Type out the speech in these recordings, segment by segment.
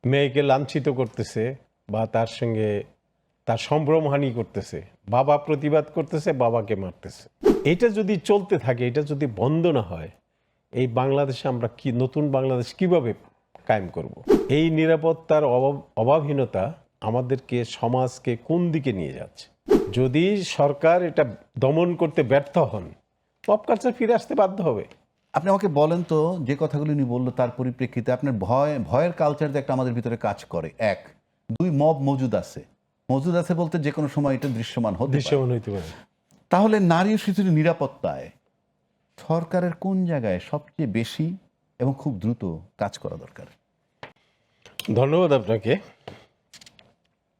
মেয়েকে লাঞ্ছিত করতেছে বা তার সঙ্গে তার সম্ভ্রমহানি করতেছে, বাবা প্রতিবাদ করতেছে, বাবাকে মারতেছে। এটা যদি চলতে থাকে, এটা যদি বন্ধ না হয়, এই বাংলাদেশে আমরা কি নতুন বাংলাদেশ কিভাবে কায়েম করব? এই নিরাপত্তার অভাবহীনতা আমাদেরকে, সমাজকে কোন দিকে নিয়ে যাচ্ছে? যদি সরকার এটা দমন করতে ব্যর্থ হন, পপ কালচার ফিরে আসতে বাধ্য হবে। আপনি আমাকে বলেন তো, যে কথাগুলি উনি বললো তার পরিপ্রেক্ষিতে আপনার ভয়ের কালচার যে একটা আমাদের ভিতরে কাজ করে, এক। দুই, মব মজুদ আছে বলতে যে কোনো সময় এটা দৃশ্যমান হতে পারে। দৃশ্যমান হইতে পারে। তাহলে নারী ও শিশুর নিরাপত্তায় সরকারের কোন জায়গায় সবচেয়ে বেশি এবং খুব দ্রুত কাজ করা দরকার? ধন্যবাদ আপনাকে।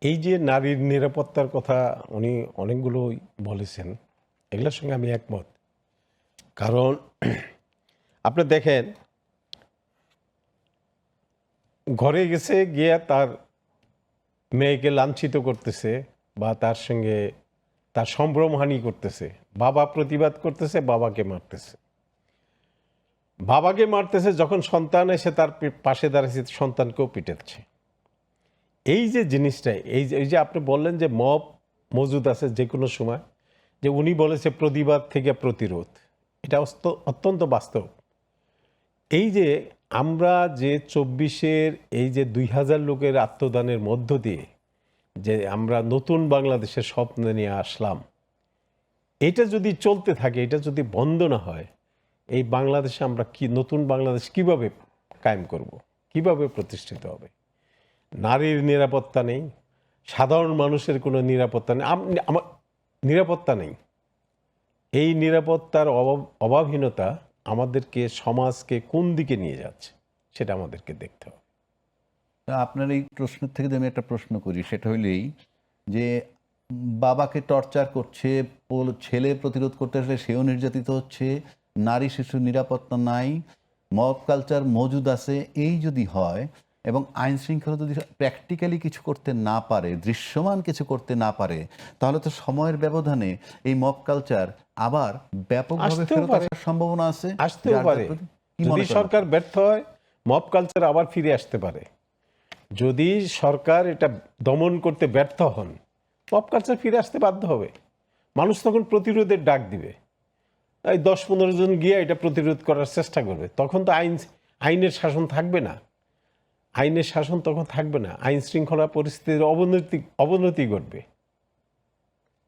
এই যে নারীর নিরাপত্তার কথা উনি অনেকগুলো বলেছেন, এগুলোর সঙ্গে আমি একমত। কারণ আপনি দেখেন, ঘরে গেছে গিয়ে তার মেয়েকে লাঞ্ছিত করতেছে বা তার সঙ্গে তার সম্ভ্রমহানি করতেছে, বাবা প্রতিবাদ করতেছে, বাবাকে মারতেছে। বাবাকে মারতেছে, যখন সন্তান এসে তার পাশে দাঁড়াচ্ছে সন্তানকেও পিটাচ্ছে। এই যে জিনিসটা, এই যে আপনি বললেন যে মব মজুদ আছে যে কোনো সময়, যে উনি বলেছে প্রতিবাদ থেকে প্রতিরোধ, এটা অত্যন্ত বাস্তব। এই যে আমরা যে 24-এর এই যে 2000 লোকের আত্মদানের মধ্য দিয়ে যে আমরা নতুন বাংলাদেশের স্বপ্ন নিয়ে আসলাম, এটা যদি চলতে থাকে, এটা যদি বন্ধ না হয়, এই বাংলাদেশে আমরা কি নতুন বাংলাদেশ কিভাবে কায়েম করব, কিভাবে প্রতিষ্ঠিত হবে? নারীর নিরাপত্তা নেই, সাধারণ মানুষের কোনো নিরাপত্তা নেই, আমার নিরাপত্তা নেই। এই নিরাপত্তার অভাবহীনতা আমাদেরকে, সমাজকে কোন দিকে নিয়ে যাচ্ছে সেটা আমাদেরকে দেখতে হবে। আপনার এই প্রশ্নের থেকে যদি আমি একটা প্রশ্ন করি, সেটা হইলেই যে বাবাকে টর্চার করছে, ছেলে প্রতিরোধ করতে আসলে সেও নির্যাতিত হচ্ছে, নারী শিশুর নিরাপত্তা নাই, মব কালচার মজুদ আছে, এই যদি হয় এবং আইন শৃঙ্খলা যদি প্র্যাকটিক্যালি কিছু করতে না পারে, দৃশ্যমান কিছু করতে না পারে, তাহলে তো সময়ের ব্যবধানে এই মব কালচার আবার ব্যাপকভাবে ফেরত আসার সম্ভাবনা আছে। আসতেও পারে। যদি সরকার ব্যর্থ হয়, মব কালচার আবার ফিরে আসতে পারে। যদি সরকার এটা দমন করতে ব্যর্থ হন, মব কালচার ফিরে আসতে বাধ্য হবে। মানুষ তখন প্রতিরোধের ডাক দিবে। তাই 10-15 জন গিয়ে এটা প্রতিরোধ করার চেষ্টা করবে। তখন তো আইনের শাসন থাকবে না। আইনের শাসন তখন থাকবে না। আইন শৃঙ্খলা পরিস্থিতির অবনতি ঘটবে।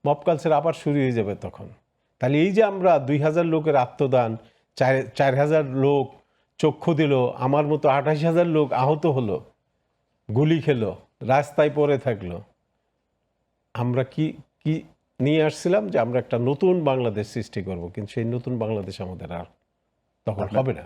মব কালচার আবার শুরু হয়ে যাবে তখন। তাহলে এই যে আমরা 2000 লোকের আত্মদান, 4000 লোক চক্ষু দিল, আমার মতো 28,000 লোক আহত হলো, গুলি খেলো, রাস্তায় পড়ে থাকলো, আমরা কি কি নিয়ে আসছিলাম? যে আমরা একটা নতুন বাংলাদেশ সৃষ্টি করব, কিন্তু সেই নতুন বাংলাদেশ আমাদের আর তখন হবে না।